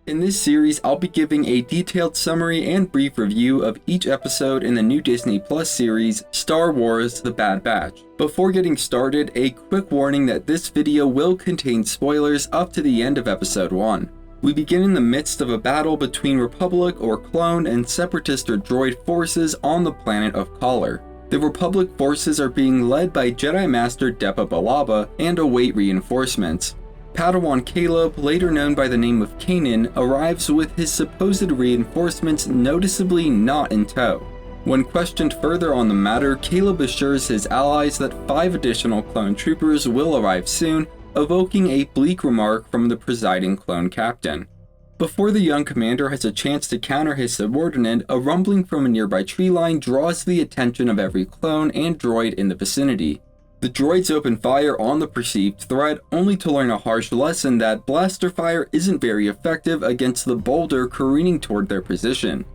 In this series, I'll be giving a detailed summary and brief review of each episode in the new Disney Plus series, Star Wars: The Bad Batch. Before getting started, a quick warning that this video will contain spoilers up to the end of episode 1. We begin in the midst of a battle between Republic or clone and Separatist or droid forces on the planet of Kaller. The Republic forces are being led by Jedi Master Depa Belaba and await reinforcements. Padawan Caleb, later known by the name of Kanan, arrives with his supposed reinforcements noticeably not in tow. When questioned further on the matter, Caleb assures his allies that 5 additional clone troopers will arrive soon, evoking a bleak remark from the presiding clone captain. Before the young commander has a chance to counter his subordinate, a rumbling from a nearby tree line draws the attention of every clone and droid in the vicinity. The droids open fire on the perceived threat, only to learn a harsh lesson that blaster fire isn't very effective against the boulder careening toward their position.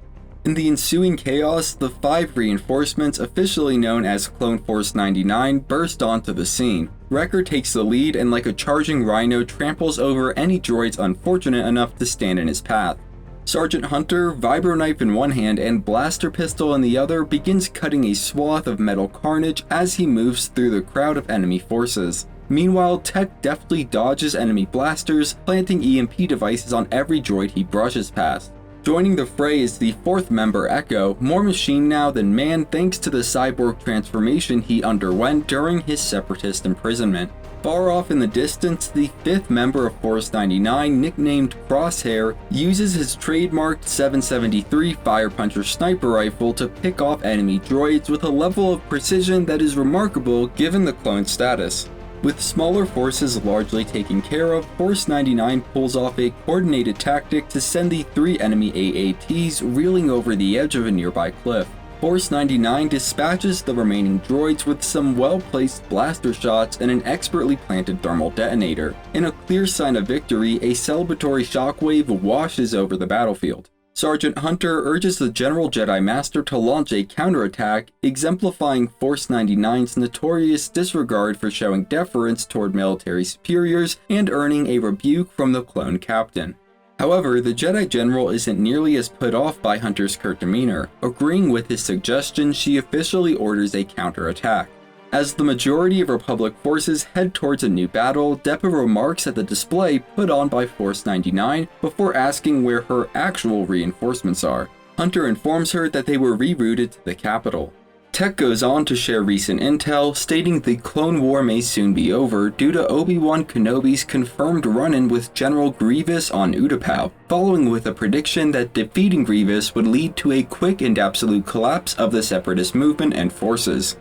In the ensuing chaos, the 5 reinforcements, officially known as Clone Force 99, burst onto the scene. Wrecker takes the lead and, like a charging rhino, tramples over any droids unfortunate enough to stand in his path. Sergeant Hunter, vibro knife in one hand and blaster pistol in the other, begins cutting a swath of metal carnage as he moves through the crowd of enemy forces. Meanwhile, Tech deftly dodges enemy blasters, planting EMP devices on every droid he brushes past. Joining the fray is the 4th member, Echo, more machine now than man thanks to the cyborg transformation he underwent during his Separatist imprisonment. Far off in the distance, the 5th member of Force 99, nicknamed Crosshair, uses his trademarked 773 Fire Puncher sniper rifle to pick off enemy droids with a level of precision that is remarkable given the clone status. With smaller forces largely taken care of, Force 99 pulls off a coordinated tactic to send the 3 enemy AATs reeling over the edge of a nearby cliff. Force 99 dispatches the remaining droids with some well-placed blaster shots and an expertly planted thermal detonator. In a clear sign of victory, a celebratory shockwave washes over the battlefield. Sergeant Hunter urges the General Jedi Master to launch a counterattack, exemplifying Force 99's notorious disregard for showing deference toward military superiors and earning a rebuke from the clone captain. However, the Jedi General isn't nearly as put off by Hunter's curt demeanor. Agreeing with his suggestion, she officially orders a counterattack. As the majority of Republic forces head towards a new battle, Depa remarks at the display put on by Force 99 before asking where her actual reinforcements are. Hunter informs her that they were rerouted to the capital. Tech goes on to share recent intel, stating the Clone War may soon be over due to Obi-Wan Kenobi's confirmed run-in with General Grievous on Utapau, following with a prediction that defeating Grievous would lead to a quick and absolute collapse of the Separatist movement and forces.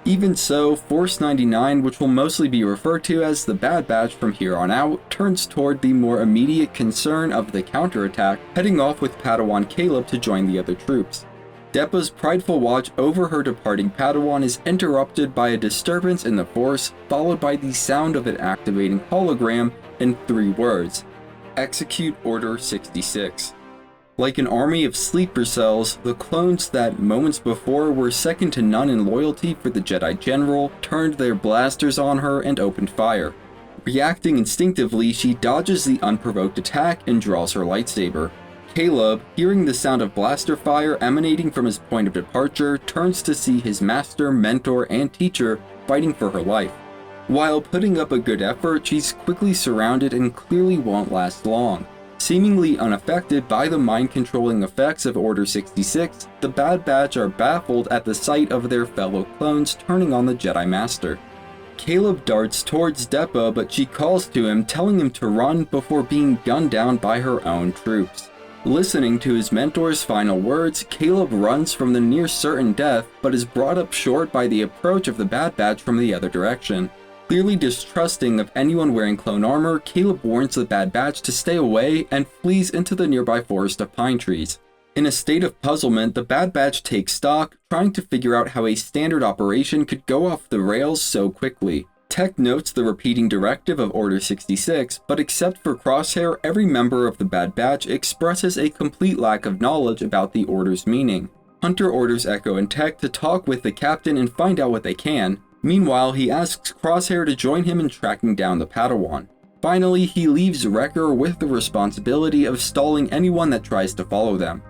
Even so, Force 99, which will mostly be referred to as the Bad Batch from here on out, turns toward the more immediate concern of the counterattack, heading off with Padawan Caleb to join the other troops. Depa's prideful watch over her departing Padawan is interrupted by a disturbance in the Force, followed by the sound of an activating hologram and 3 words: "Execute Order 66." Like an army of sleeper cells, the clones that moments before were second to none in loyalty for the Jedi General turned their blasters on her and opened fire. Reacting instinctively, she dodges the unprovoked attack and draws her lightsaber. Caleb, hearing the sound of blaster fire emanating from his point of departure, turns to see his master, mentor, and teacher fighting for her life. While putting up a good effort, she's quickly surrounded and clearly won't last long. Seemingly unaffected by the mind-controlling effects of Order 66, the Bad Batch are baffled at the sight of their fellow clones turning on the Jedi Master. Caleb darts towards Depa, but she calls to him, telling him to run before being gunned down by her own troops. Listening to his mentor's final words, Caleb runs from the near certain death, but is brought up short by the approach of the Bad Batch from the other direction. Clearly distrusting of anyone wearing clone armor, Caleb warns the Bad Batch to stay away and flees into the nearby forest of pine trees. In a state of puzzlement, the Bad Batch takes stock, trying to figure out how a standard operation could go off the rails so quickly. Tech notes the repeating directive of Order 66, but except for Crosshair, every member of the Bad Batch expresses a complete lack of knowledge about the Order's meaning. Hunter orders Echo and Tech to talk with the captain and find out what they can. Meanwhile, he asks Crosshair to join him in tracking down the Padawan. Finally, he leaves Wrecker with the responsibility of stalling anyone that tries to follow them.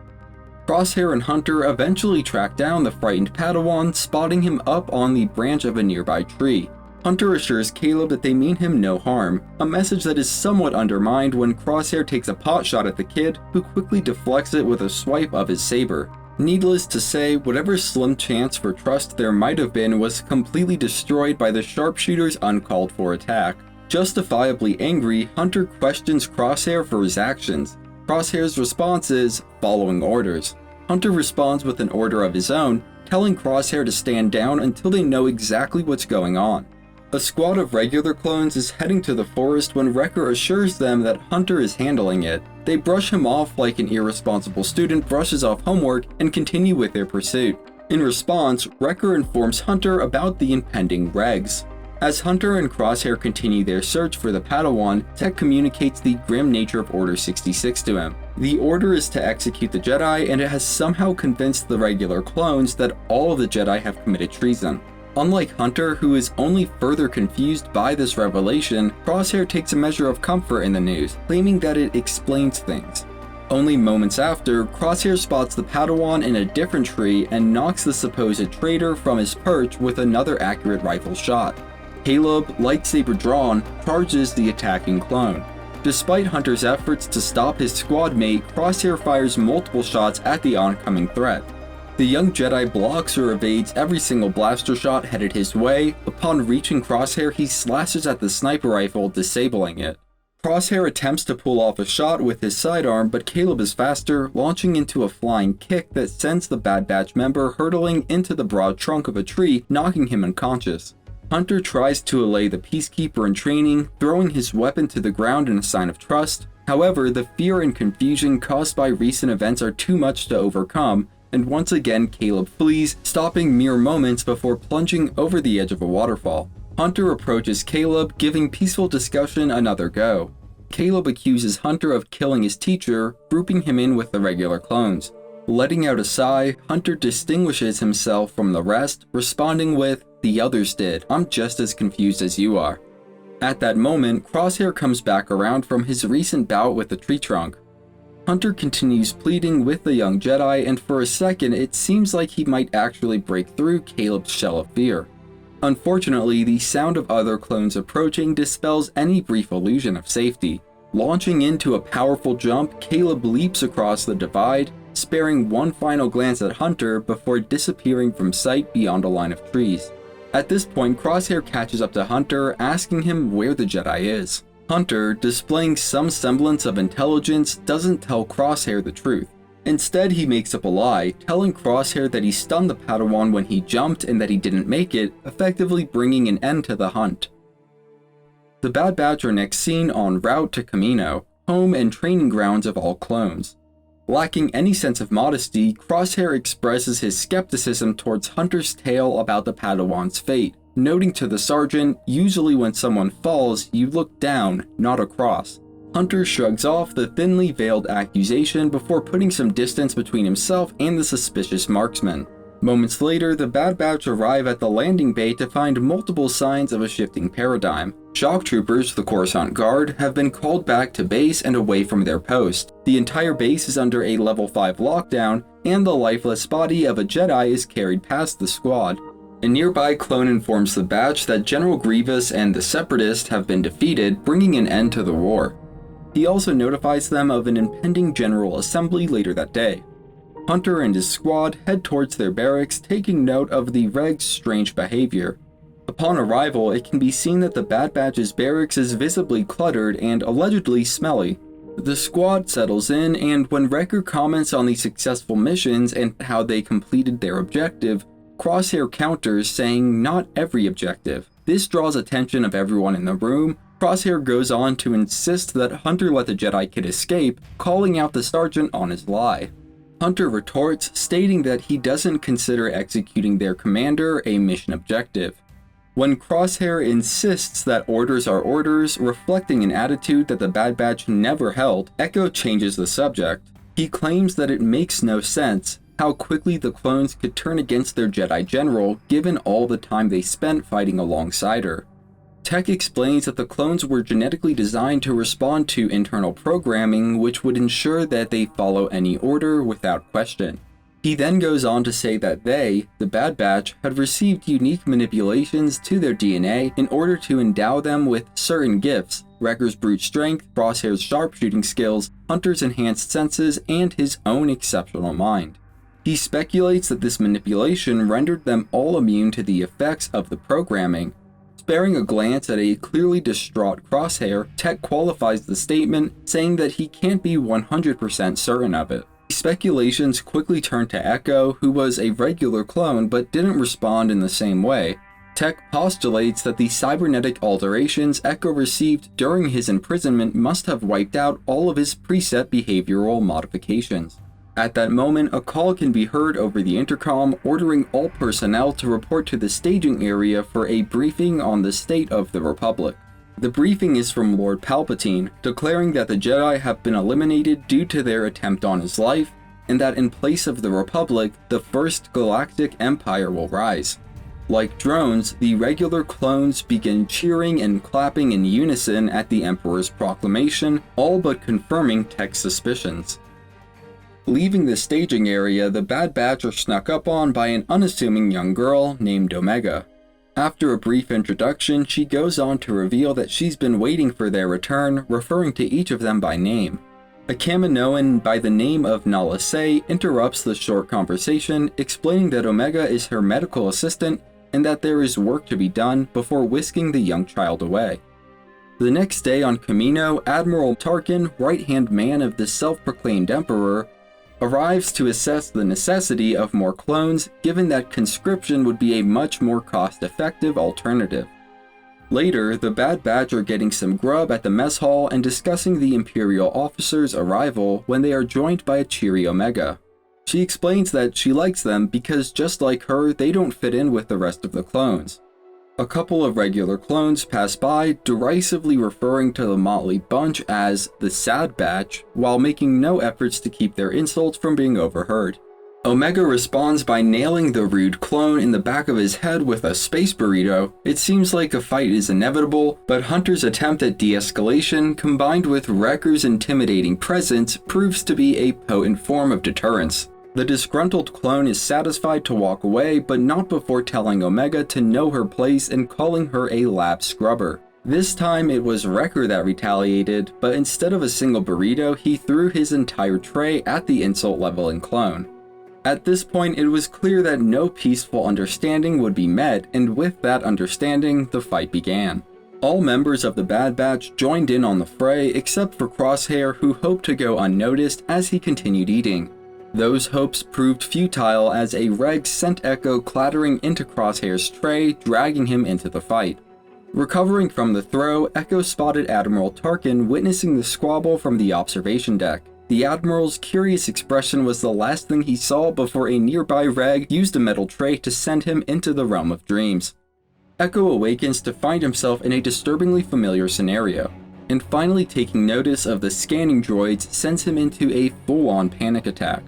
Crosshair and Hunter eventually track down the frightened Padawan, spotting him up on the branch of a nearby tree. Hunter assures Caleb that they mean him no harm, a message that is somewhat undermined when Crosshair takes a pot shot at the kid, who quickly deflects it with a swipe of his saber. Needless to say, whatever slim chance for trust there might have been was completely destroyed by the sharpshooter's uncalled for attack. Justifiably angry, Hunter questions Crosshair for his actions. Crosshair's response is, following orders. Hunter responds with an order of his own, telling Crosshair to stand down until they know exactly what's going on. A squad of regular clones is heading to the forest when Wrecker assures them that Hunter is handling it. They brush him off like an irresponsible student brushes off homework and continue with their pursuit. In response, Wrecker informs Hunter about the impending regs. As Hunter and Crosshair continue their search for the Padawan, Tech communicates the grim nature of Order 66 to him. The order is to execute the Jedi, and it has somehow convinced the regular clones that all of the Jedi have committed treason. Unlike Hunter, who is only further confused by this revelation, Crosshair takes a measure of comfort in the news, claiming that it explains things. Only moments after, Crosshair spots the Padawan in a different tree and knocks the supposed traitor from his perch with another accurate rifle shot. Caleb, lightsaber drawn, charges the attacking clone. Despite Hunter's efforts to stop his squad mate, Crosshair fires multiple shots at the oncoming threat. The young Jedi blocks or evades every single blaster shot headed his way. Upon reaching Crosshair, he slashes at the sniper rifle, disabling it. Crosshair attempts to pull off a shot with his sidearm, but Caleb is faster, launching into a flying kick that sends the Bad Batch member hurtling into the broad trunk of a tree, knocking him unconscious. Hunter tries to allay the Peacekeeper in training, throwing his weapon to the ground in a sign of trust. However, the fear and confusion caused by recent events are too much to overcome, and once again Caleb flees, stopping mere moments before plunging over the edge of a waterfall. Hunter approaches Caleb, giving peaceful discussion another go. Caleb accuses Hunter of killing his teacher, grouping him in with the regular clones. Letting out a sigh, Hunter distinguishes himself from the rest, responding with, "The others did. I'm just as confused as you are." At that moment, Crosshair comes back around from his recent bout with the tree trunk. Hunter continues pleading with the young Jedi, and for a second it seems like he might actually break through Caleb's shell of fear. Unfortunately, the sound of other clones approaching dispels any brief illusion of safety. Launching into a powerful jump, Caleb leaps across the divide, sparing one final glance at Hunter before disappearing from sight beyond a line of trees. At this point, Crosshair catches up to Hunter, asking him where the Jedi is. Hunter, displaying some semblance of intelligence, doesn't tell Crosshair the truth. Instead, he makes up a lie, telling Crosshair that he stunned the Padawan when he jumped and that he didn't make it, effectively bringing an end to the hunt. The Bad Batch are next seen en route to Kamino, home and training grounds of all clones. Lacking any sense of modesty, Crosshair expresses his skepticism towards Hunter's tale about the Padawan's fate, noting to the sergeant, usually when someone falls, you look down, not across. Hunter shrugs off the thinly veiled accusation before putting some distance between himself and the suspicious marksman. Moments later, the Bad Batch arrive at the landing bay to find multiple signs of a shifting paradigm. Shock troopers, the Coruscant Guard, have been called back to base and away from their post. The entire base is under a level 5 lockdown, and the lifeless body of a Jedi is carried past the squad. A nearby clone informs the batch that General Grievous and the Separatists have been defeated, bringing an end to the war. He also notifies them of an impending General Assembly later that day. Hunter and his squad head towards their barracks, taking note of the Reg's strange behavior. Upon arrival, it can be seen that the Bad Batch's barracks is visibly cluttered and allegedly smelly. The squad settles in, and when Wrecker comments on the successful missions and how they completed their objective, Crosshair counters, saying not every objective. This draws attention of everyone in the room. Crosshair goes on to insist that Hunter let the Jedi Kid escape, calling out the sergeant on his lie. Hunter retorts, stating that he doesn't consider executing their commander a mission objective. When Crosshair insists that orders are orders, reflecting an attitude that the Bad Batch never held, Echo changes the subject. He claims that it makes no sense how quickly the clones could turn against their Jedi General given all the time they spent fighting alongside her. Tech explains that the clones were genetically designed to respond to internal programming, which would ensure that they follow any order without question. He then goes on to say that they, the Bad Batch, had received unique manipulations to their DNA in order to endow them with certain gifts: Wrecker's brute strength, Crosshair's sharpshooting skills, Hunter's enhanced senses, and his own exceptional mind. He speculates that this manipulation rendered them all immune to the effects of the programming. Sparing a glance at a clearly distraught Crosshair, Tech qualifies the statement, saying that he can't be 100% certain of it. Speculations quickly turn to Echo, who was a regular clone but didn't respond in the same way. Tech postulates that the cybernetic alterations Echo received during his imprisonment must have wiped out all of his preset behavioral modifications. At that moment, a call can be heard over the intercom ordering all personnel to report to the staging area for a briefing on the state of the Republic. The briefing is from Lord Palpatine, declaring that the Jedi have been eliminated due to their attempt on his life, and that in place of the Republic, the First Galactic Empire will rise. Like drones, the regular clones begin cheering and clapping in unison at the Emperor's proclamation, all but confirming Tech's suspicions. Leaving the staging area, the Bad Batch are snuck up on by an unassuming young girl named Omega. After a brief introduction, she goes on to reveal that she's been waiting for their return, referring to each of them by name. A Kaminoan by the name of Nala Se interrupts the short conversation, explaining that Omega is her medical assistant and that there is work to be done before whisking the young child away. The next day on Kamino, Admiral Tarkin, right-hand man of the self-proclaimed Emperor, arrives to assess the necessity of more clones, given that conscription would be a much more cost-effective alternative. Later, the Bad Batch are getting some grub at the mess hall and discussing the Imperial officer's arrival when they are joined by a cheery Omega. She explains that she likes them because, just like her, they don't fit in with the rest of the clones. A couple of regular clones pass by, derisively referring to the motley bunch as the Sad Batch, while making no efforts to keep their insults from being overheard. Omega responds by nailing the rude clone in the back of his head with a space burrito. It seems like a fight is inevitable, but Hunter's attempt at de-escalation, combined with Wrecker's intimidating presence, proves to be a potent form of deterrence. The disgruntled clone is satisfied to walk away, but not before telling Omega to know her place and calling her a lab scrubber. This time it was Wrecker that retaliated, but instead of a single burrito, he threw his entire tray at the insult-leveling clone. At this point, it was clear that no peaceful understanding would be met, and with that understanding, the fight began. All members of the Bad Batch joined in on the fray, except for Crosshair, who hoped to go unnoticed as he continued eating. Those hopes proved futile as a reg sent Echo clattering into Crosshair's tray, dragging him into the fight. Recovering from the throw, Echo spotted Admiral Tarkin witnessing the squabble from the observation deck. The Admiral's curious expression was the last thing he saw before a nearby reg used a metal tray to send him into the realm of dreams. Echo awakens to find himself in a disturbingly familiar scenario, and finally taking notice of the scanning droids sends him into a full-on panic attack.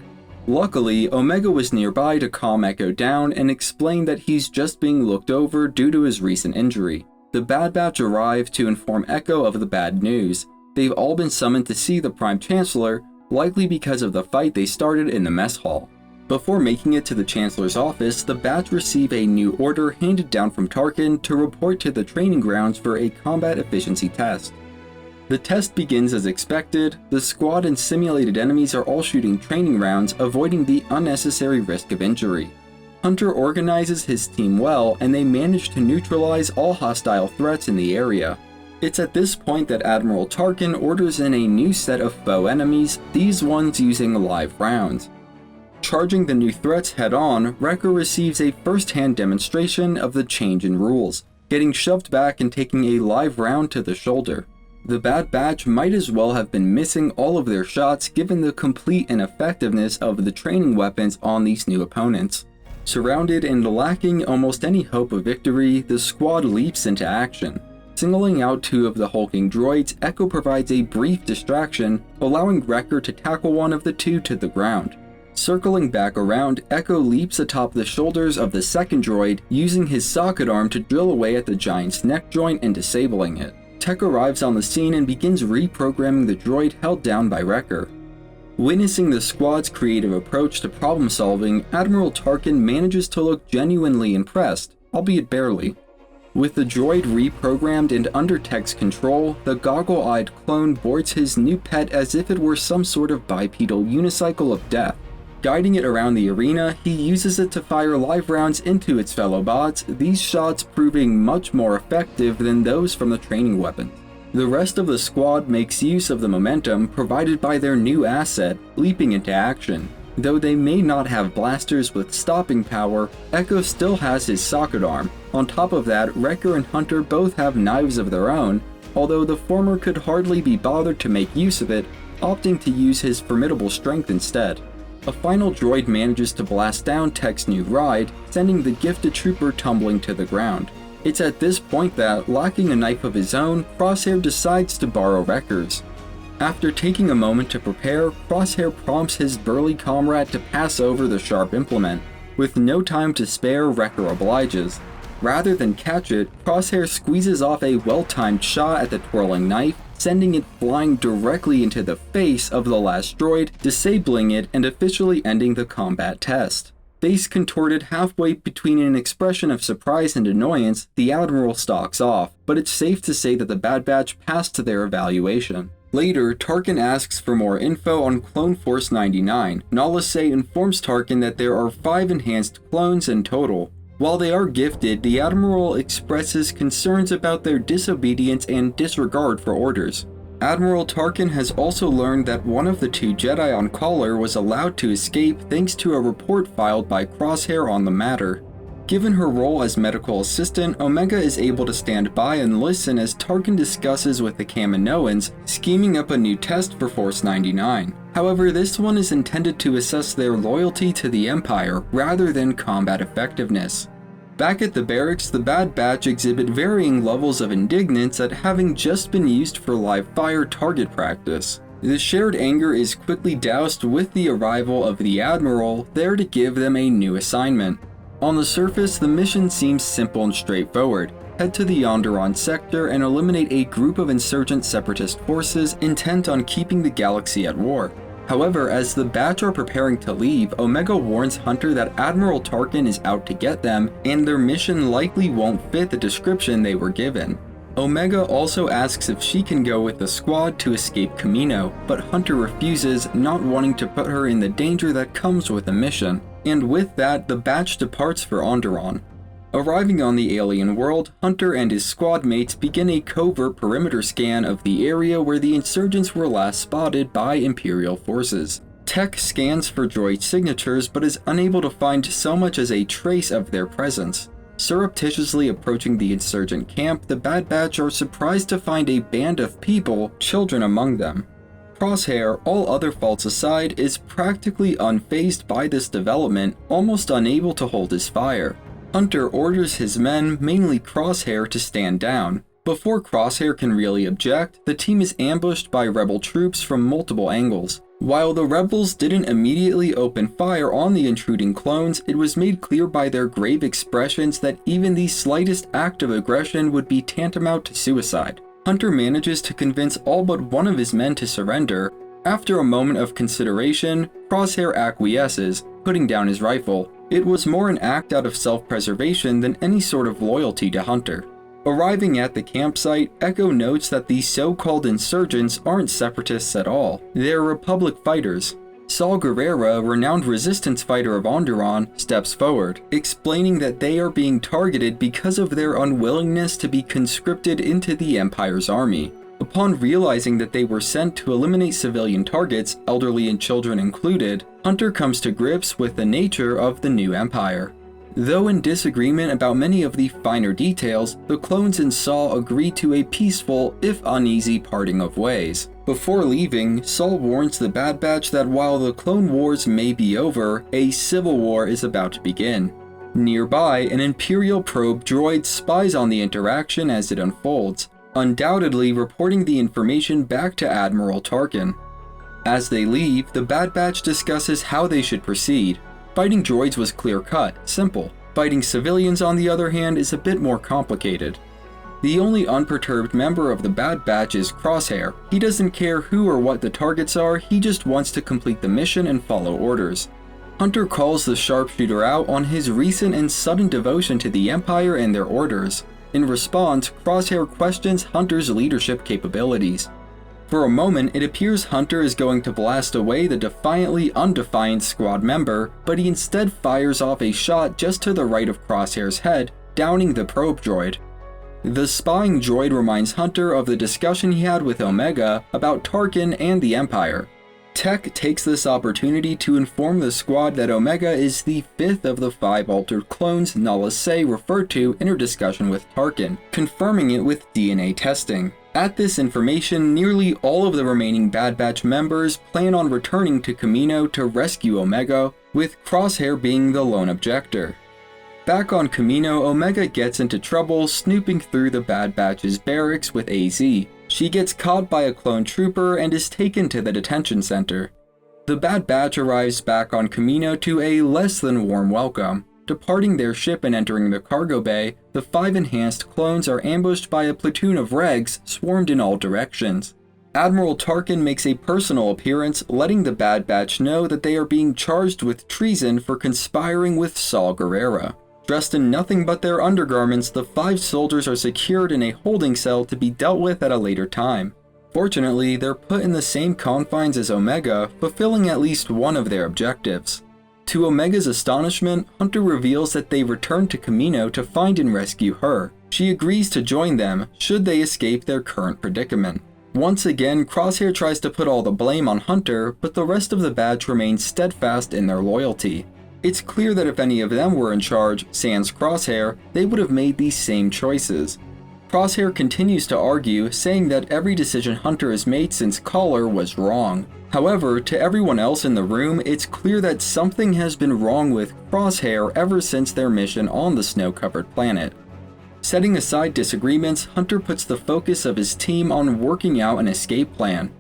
Luckily, Omega was nearby to calm Echo down and explain that he's just being looked over due to his recent injury. The Bad Batch arrive to inform Echo of the bad news. They've all been summoned to see the Prime Chancellor, likely because of the fight they started in the mess hall. Before making it to the Chancellor's office, the Batch receive a new order handed down from Tarkin to report to the training grounds for a combat efficiency test. The test begins as expected. The squad and simulated enemies are all shooting training rounds, avoiding the unnecessary risk of injury. Hunter organizes his team well, and they manage to neutralize all hostile threats in the area. It's at this point that Admiral Tarkin orders in a new set of foe enemies, these ones using live rounds. Charging the new threats head-on, Wrecker receives a first-hand demonstration of the change in rules, getting shoved back and taking a live round to the shoulder. The Bad Batch might as well have been missing all of their shots given the complete ineffectiveness of the training weapons on these new opponents. Surrounded and lacking almost any hope of victory, the squad leaps into action. Singling out two of the hulking droids, Echo provides a brief distraction, allowing Wrecker to tackle one of the two to the ground. Circling back around, Echo leaps atop the shoulders of the second droid, using his socket arm to drill away at the giant's neck joint and disabling it. Tech arrives on the scene and begins reprogramming the droid held down by Wrecker. Witnessing the squad's creative approach to problem solving, Admiral Tarkin manages to look genuinely impressed, albeit barely. With the droid reprogrammed and under Tech's control, the goggle-eyed clone boards his new pet as if it were some sort of bipedal unicycle of death. Guiding it around the arena, he uses it to fire live rounds into its fellow bots, these shots proving much more effective than those from the training weapons. The rest of the squad makes use of the momentum provided by their new asset, leaping into action. Though they may not have blasters with stopping power, Echo still has his socket arm. On top of that, Wrecker and Hunter both have knives of their own, although the former could hardly be bothered to make use of it, opting to use his formidable strength instead. A final droid manages to blast down Tech's new ride, sending the gifted trooper tumbling to the ground. It's at this point that, lacking a knife of his own, Crosshair decides to borrow Wrecker's. After taking a moment to prepare, Crosshair prompts his burly comrade to pass over the sharp implement. With no time to spare, Wrecker obliges. Rather than catch it, Crosshair squeezes off a well-timed shot at the twirling knife, sending it flying directly into the face of the last droid, disabling it and officially ending the combat test. Face contorted halfway between an expression of surprise and annoyance, the Admiral stalks off, but it's safe to say that the Bad Batch passed their evaluation. Later, Tarkin asks for more info on Clone Force 99. Nala Se informs Tarkin that there are 5 enhanced clones in total. While they are gifted, the Admiral expresses concerns about their disobedience and disregard for orders. Admiral Tarkin has also learned that one of the 2 Jedi on Kaller was allowed to escape thanks to a report filed by Crosshair on the matter. Given her role as medical assistant, Omega is able to stand by and listen as Tarkin discusses with the Kaminoans, scheming up a new test for Force 99. However, this one is intended to assess their loyalty to the Empire rather than combat effectiveness. Back at the barracks, the Bad Batch exhibit varying levels of indignance at having just been used for live fire target practice. The shared anger is quickly doused with the arrival of the Admiral, there to give them a new assignment. On the surface, the mission seems simple and straightforward. Head to the Onderon sector and eliminate a group of insurgent separatist forces intent on keeping the galaxy at war. However, as the Batch are preparing to leave, Omega warns Hunter that Admiral Tarkin is out to get them, and their mission likely won't fit the description they were given. Omega also asks if she can go with the squad to escape Kamino, but Hunter refuses, not wanting to put her in the danger that comes with the mission. And with that, the Batch departs for Onderon. Arriving on the alien world, Hunter and his squad mates begin a covert perimeter scan of the area where the insurgents were last spotted by Imperial forces. Tech scans for droid signatures but is unable to find so much as a trace of their presence. Surreptitiously approaching the insurgent camp, the Bad Batch are surprised to find a band of people, children among them. Crosshair, all other faults aside, is practically unfazed by this development, almost unable to hold his fire. Hunter orders his men, mainly Crosshair, to stand down. Before Crosshair can really object, the team is ambushed by rebel troops from multiple angles. While the rebels didn't immediately open fire on the intruding clones, it was made clear by their grave expressions that even the slightest act of aggression would be tantamount to suicide. Hunter manages to convince all but one of his men to surrender. After a moment of consideration, Crosshair acquiesces, putting down his rifle. It was more an act out of self-preservation than any sort of loyalty to Hunter. Arriving at the campsite, Echo notes that the so-called insurgents aren't separatists at all. They're Republic fighters. Saul Guerrera, renowned resistance fighter of Onderon, steps forward, explaining that they are being targeted because of their unwillingness to be conscripted into the Empire's army. Upon realizing that they were sent to eliminate civilian targets, elderly and children included, Hunter comes to grips with the nature of the new Empire. Though in disagreement about many of the finer details, the clones and Saul agree to a peaceful, if uneasy, parting of ways. Before leaving, Saul warns the Bad Batch that while the Clone Wars may be over, a civil war is about to begin. Nearby, an Imperial probe droid spies on the interaction as it unfolds, undoubtedly reporting the information back to Admiral Tarkin. As they leave, the Bad Batch discusses how they should proceed. Fighting droids was clear-cut, simple. Fighting civilians, on the other hand, is a bit more complicated. The only unperturbed member of the Bad Batch is Crosshair. He doesn't care who or what the targets are, he just wants to complete the mission and follow orders. Hunter calls the sharpshooter out on his recent and sudden devotion to the Empire and their orders. In response, Crosshair questions Hunter's leadership capabilities. For a moment, it appears Hunter is going to blast away the defiantly undefiant squad member, but he instead fires off a shot just to the right of Crosshair's head, downing the probe droid. The spying droid reminds Hunter of the discussion he had with Omega about Tarkin and the Empire. Tech takes this opportunity to inform the squad that Omega is the 5th of the 5 altered clones Nala Se referred to in her discussion with Tarkin, confirming it with DNA testing. At this information, nearly all of the remaining Bad Batch members plan on returning to Kamino to rescue Omega, with Crosshair being the lone objector. Back on Kamino, Omega gets into trouble snooping through the Bad Batch's barracks with AZ. She gets caught by a clone trooper and is taken to the detention center. The Bad Batch arrives back on Kamino to a less than warm welcome. Departing their ship and entering the cargo bay, the 5 enhanced clones are ambushed by a platoon of regs swarmed in all directions. Admiral Tarkin makes a personal appearance, letting the Bad Batch know that they are being charged with treason for conspiring with Saw Gerrera. Dressed in nothing but their undergarments, the 5 soldiers are secured in a holding cell to be dealt with at a later time. Fortunately, they're put in the same confines as Omega, fulfilling at least one of their objectives. To Omega's astonishment, Hunter reveals that they returned to Kamino to find and rescue her. She agrees to join them, should they escape their current predicament. Once again, Crosshair tries to put all the blame on Hunter, but the rest of the batch remains steadfast in their loyalty. It's clear that if any of them were in charge, sans Crosshair, they would have made these same choices. Crosshair continues to argue, saying that every decision Hunter has made since Kaller was wrong. However, to everyone else in the room, it's clear that something has been wrong with Crosshair ever since their mission on the snow-covered planet. Setting aside disagreements, Hunter puts the focus of his team on working out an escape plan.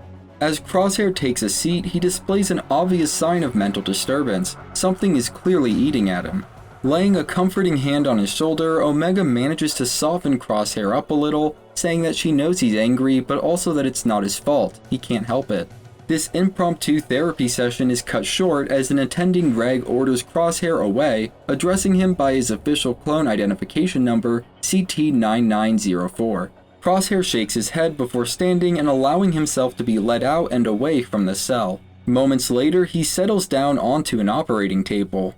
As Crosshair takes a seat, he displays an obvious sign of mental disturbance. Something is clearly eating at him. Laying a comforting hand on his shoulder, Omega manages to soften Crosshair up a little, saying that she knows he's angry, but also that it's not his fault, he can't help it. This impromptu therapy session is cut short as an attending reg orders Crosshair away, addressing him by his official clone identification number, CT-9904. Crosshair shakes his head before standing and allowing himself to be led out and away from the cell. Moments later, he settles down onto an operating table.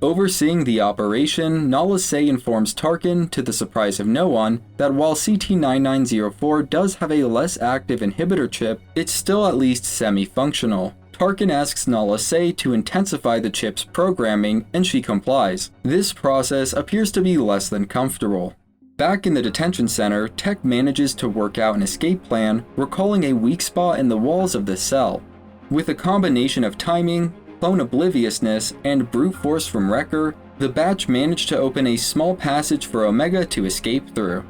Overseeing the operation, Nala Se informs Tarkin, to the surprise of no one, that while CT-9904 does have a less active inhibitor chip, it's still at least semi-functional. Tarkin asks Nala Se to intensify the chip's programming, and she complies. This process appears to be less than comfortable. Back in the detention center, Tech manages to work out an escape plan, recalling a weak spot in the walls of the cell. With a combination of timing, clone obliviousness, and brute force from Wrecker, the batch managed to open a small passage for Omega to escape through.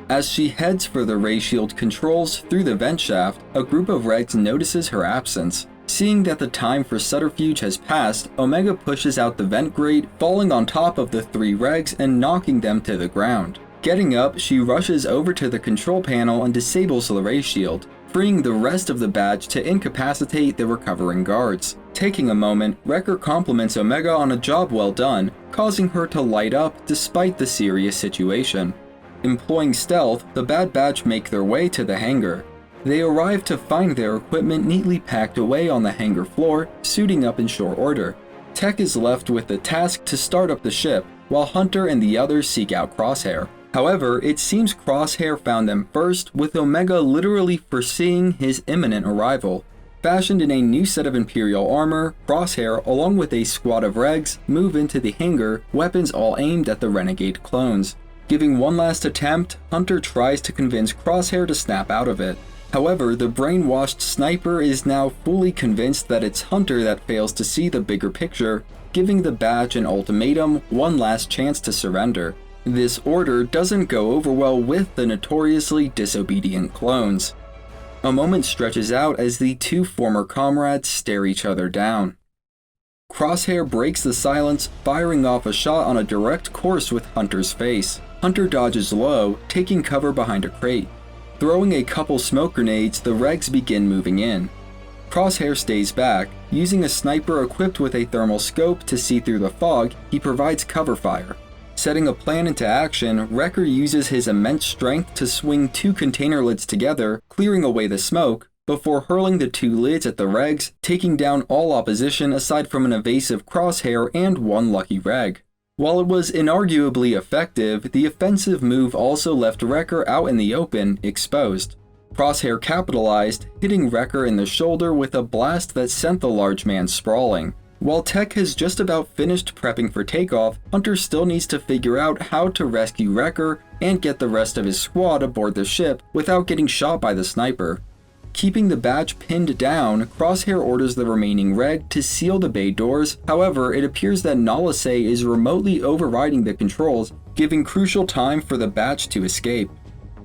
As she heads for the ray shield controls through the vent shaft, a group of regs notices her absence. Seeing that the time for subterfuge has passed, Omega pushes out the vent grate, falling on top of the 3 regs and knocking them to the ground. Getting up, she rushes over to the control panel and disables the ray shield, freeing the rest of the batch to incapacitate the recovering guards. Taking a moment, Wrecker compliments Omega on a job well done, causing her to light up despite the serious situation. Employing stealth, the Bad Batch make their way to the hangar. They arrive to find their equipment neatly packed away on the hangar floor, suiting up in short order. Tech is left with the task to start up the ship, while Hunter and the others seek out Crosshair. However, it seems Crosshair found them first, with Omega literally foreseeing his imminent arrival. Fashioned in a new set of Imperial armor, Crosshair, along with a squad of regs, move into the hangar, weapons all aimed at the renegade clones. Giving one last attempt, Hunter tries to convince Crosshair to snap out of it. However, the brainwashed sniper is now fully convinced that it's Hunter that fails to see the bigger picture, giving the batch an ultimatum, one last chance to surrender. This order doesn't go over well with the notoriously disobedient clones. A moment stretches out as the two former comrades stare each other down. Crosshair breaks the silence, firing off a shot on a direct course with Hunter's face. Hunter dodges low, taking cover behind a crate. Throwing a couple smoke grenades, the regs begin moving in. Crosshair stays back. Using a sniper equipped with a thermal scope to see through the fog, he provides cover fire. Setting a plan into action, Wrecker uses his immense strength to swing two container lids together, clearing away the smoke, before hurling the two lids at the regs, taking down all opposition aside from an evasive Crosshair and one lucky reg. While it was inarguably effective, the offensive move also left Wrecker out in the open, exposed. Crosshair capitalized, hitting Wrecker in the shoulder with a blast that sent the large man sprawling. While Tech has just about finished prepping for takeoff, Hunter still needs to figure out how to rescue Wrecker and get the rest of his squad aboard the ship without getting shot by the sniper. Keeping the badge pinned down, Crosshair orders the remaining reg to seal the bay doors. However, it appears that Nalase is remotely overriding the controls, giving crucial time for the badge to escape.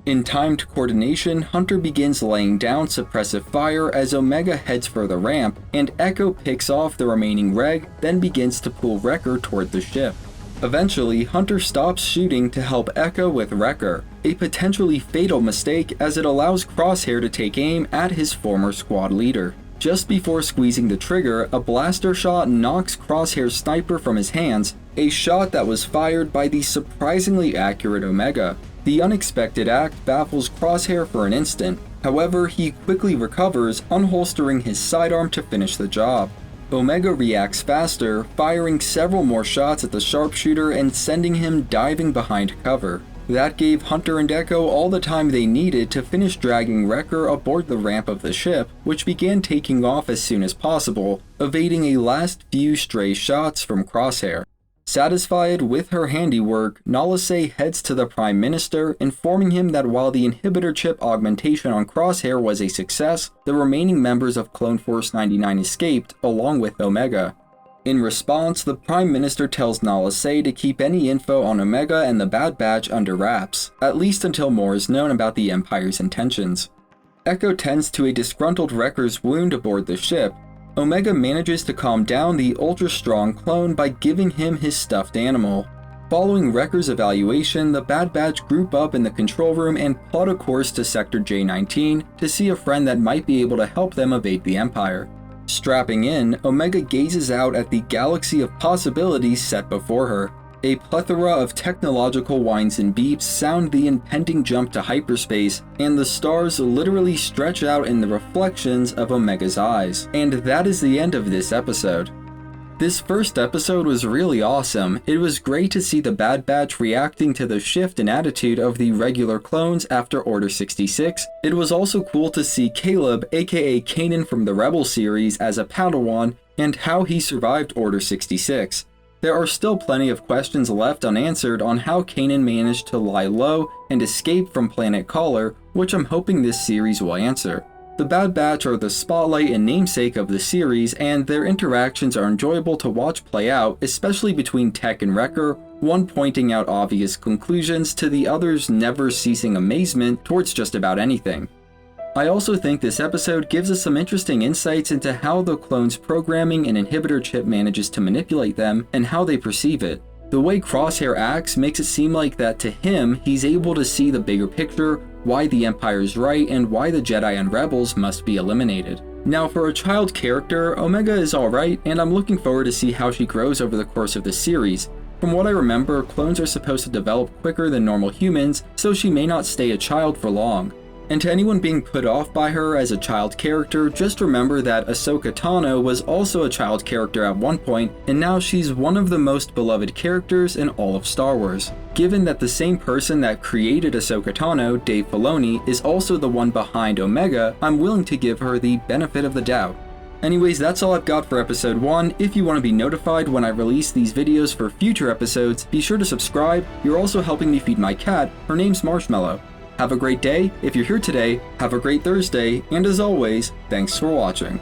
In timed coordination, Hunter begins laying down suppressive fire as Omega heads for the ramp, and Echo picks off the remaining reg, then begins to pull Wrecker toward the ship. Eventually, Hunter stops shooting to help Echo with Wrecker, a potentially fatal mistake as it allows Crosshair to take aim at his former squad leader. Just before squeezing the trigger, a blaster shot knocks Crosshair's sniper from his hands, a shot that was fired by the surprisingly accurate Omega. The unexpected act baffles Crosshair for an instant. However, he quickly recovers, unholstering his sidearm to finish the job. Omega reacts faster, firing several more shots at the sharpshooter and sending him diving behind cover. That gave Hunter and Echo all the time they needed to finish dragging Wrecker aboard the ramp of the ship, which began taking off as soon as possible, evading a last few stray shots from Crosshair. Satisfied with her handiwork, Nalase heads to the Prime Minister, informing him that while the inhibitor chip augmentation on Crosshair was a success, the remaining members of Clone Force 99 escaped, along with Omega. In response, the Prime Minister tells Nalase to keep any info on Omega and the Bad Batch under wraps, at least until more is known about the Empire's intentions. Echo tends to a disgruntled Wrecker's wound aboard the ship. Omega manages to calm down the ultra-strong clone by giving him his stuffed animal. Following Wrecker's evaluation, the Bad Batch group up in the control room and plot a course to Sector J-19 to see a friend that might be able to help them evade the Empire. Strapping in, Omega gazes out at the galaxy of possibilities set before her. A plethora of technological whines and beeps sound the impending jump to hyperspace, and the stars literally stretch out in the reflections of Omega's eyes. And that is the end of this episode. This first episode was really awesome. It was great to see the Bad Batch reacting to the shift in attitude of the regular clones after Order 66. It was also cool to see Caleb, aka Kanan from the Rebel series, as a Padawan, and how he survived Order 66. There are still plenty of questions left unanswered on how Kanan managed to lie low and escape from planet Kaller, which I'm hoping this series will answer. The Bad Batch are the spotlight and namesake of the series, and their interactions are enjoyable to watch play out, especially between Tech and Wrecker, one pointing out obvious conclusions to the other's never-ceasing amazement towards just about anything. I also think this episode gives us some interesting insights into how the clones' programming and inhibitor chip manages to manipulate them and how they perceive it. The way Crosshair acts makes it seem like that to him, he's able to see the bigger picture, why the Empire's right, and why the Jedi and Rebels must be eliminated. Now, for a child character, Omega is alright, and I'm looking forward to see how she grows over the course of the series. From what I remember, clones are supposed to develop quicker than normal humans, so she may not stay a child for long. And to anyone being put off by her as a child character, just remember that Ahsoka Tano was also a child character at one point, and now she's one of the most beloved characters in all of Star Wars. Given that the same person that created Ahsoka Tano, Dave Filoni, is also the one behind Omega, I'm willing to give her the benefit of the doubt. Anyways, that's all I've got for episode 1. If you want to be notified when I release these videos for future episodes, be sure to subscribe. You're also helping me feed my cat. Her name's Marshmallow. Have a great day. If you're here today, have a great Thursday, and as always, thanks for watching.